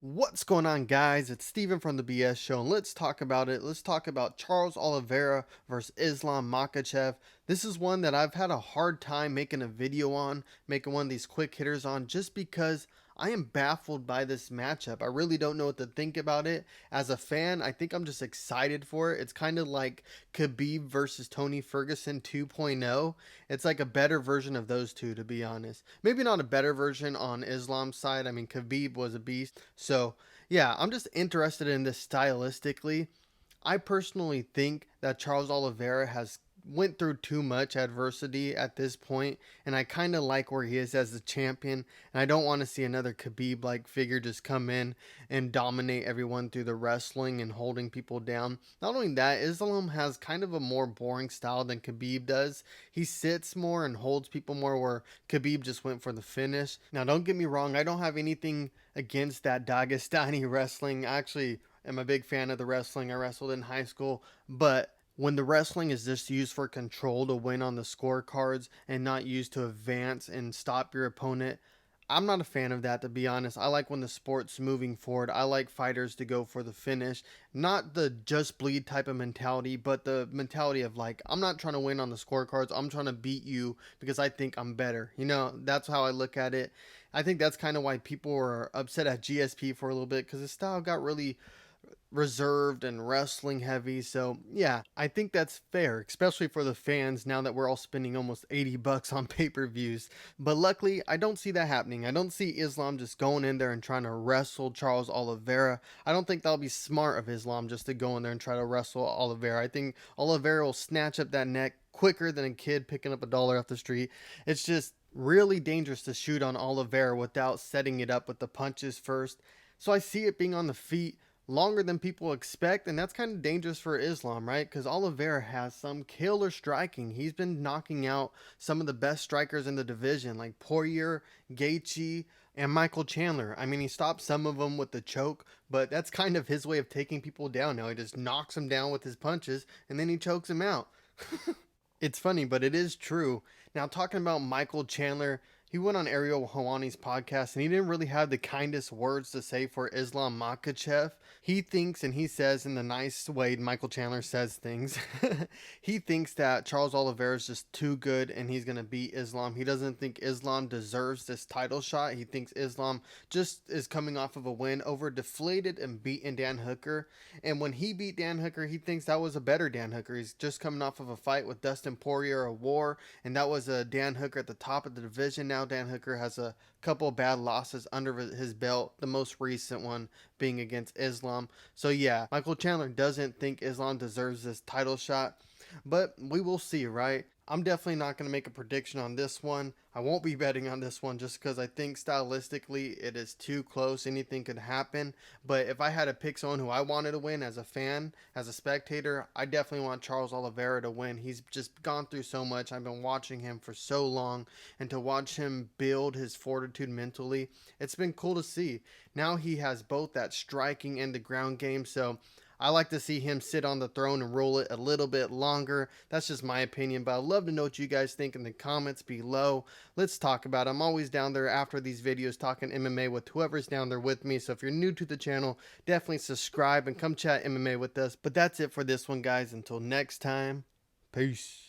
What's going on, guys? It's Steven from the BS Show, and let's talk about it. Let's talk about Charles Oliveira versus Islam Makhachev. This is one that I've had a hard time making a video on, making one of these quick hitters on, just because I am baffled by this matchup. I really don't know what to think about it. As a fan, I think I'm just excited for it. It's kind of like Khabib versus Tony Ferguson 2.0. It's like a better version of those two, to be honest. Maybe not a better version on Islam's side. I mean, Khabib was a beast. So, yeah, I'm just interested in this stylistically. I personally think that Charles Oliveira has went through too much adversity at this point, and I kind of like where he is as the champion, and I don't want to see another Khabib like figure just come in and dominate everyone through the wrestling and holding people down. Not only that, Islam has kind of a more boring style than Khabib does. He sits more and holds people more, where Khabib just went for the finish. Now, don't get me wrong, I don't have anything against that Dagestani wrestling. I actually am a big fan of the wrestling. I wrestled in high school, but when the wrestling is just used for control to win on the scorecards and not used to advance and stop your opponent, I'm not a fan of that, to be honest. I like when the sport's moving forward. I like fighters to go for the finish. Not the just bleed type of mentality, but the mentality of like, I'm not trying to win on the scorecards. I'm trying to beat you because I think I'm better. That's how I look at it. I think that's kind of why people were upset at GSP for a little bit, because his style got really reserved and wrestling heavy. So yeah, I think that's fair, especially for the fans now that we're all spending almost $80 on pay-per-views. But luckily, I don't see that happening. I don't see Islam just going in there and trying to wrestle Charles Oliveira. I don't think that'll be smart of Islam just to go in there and try to wrestle Oliveira. I think Oliveira will snatch up that neck quicker than a kid picking up a dollar off the street. It's just really dangerous to shoot on Oliveira without setting it up with the punches first. So I see it being on the feet longer than people expect, and that's kind of dangerous for Islam, right? Because Oliveira has some killer striking. He's been knocking out some of the best strikers in the division, like Poirier, Gaethje, and Michael Chandler. I mean, he stopped some of them with the choke, but that's kind of his way of taking people down now. He just knocks them down with his punches, and then he chokes them out. It's funny, but it is true. Now, talking about Michael Chandler, he went on Ariel Helwani's podcast, and he didn't really have the kindest words to say for Islam Makhachev. He thinks, and he says in the nice way Michael Chandler says things, he thinks that Charles Oliveira is just too good and he's going to beat Islam. He doesn't think Islam deserves this title shot. He thinks Islam just is coming off of a win over deflated and beaten Dan Hooker. And when he beat Dan Hooker, he thinks that was a better Dan Hooker. He's just coming off of a fight with Dustin Poirier, a war, and that was a Dan Hooker at the top of the division. Now Dan Hooker has a couple bad losses under his belt, the most recent one being against Islam. So yeah, Michael Chandler doesn't think Islam deserves this title shot, but we will see, right? I'm definitely not going to make a prediction on this one. I won't be betting on this one just because I think stylistically it is too close. Anything could happen. But if I had to pick someone who I wanted to win as a fan, as a spectator, I definitely want Charles Oliveira to win. He's just gone through so much. I've been watching him for so long, and to watch him build his fortitude mentally, it's been cool to see. Now he has both that striking and the ground game. So I like to see him sit on the throne and rule it a little bit longer. That's just my opinion, but I'd love to know what you guys think in the comments below. Let's talk about it. I'm always down there after these videos talking MMA with whoever's down there with me. So if you're new to the channel, definitely subscribe and come chat MMA with us. But that's it for this one, guys. Until next time, peace.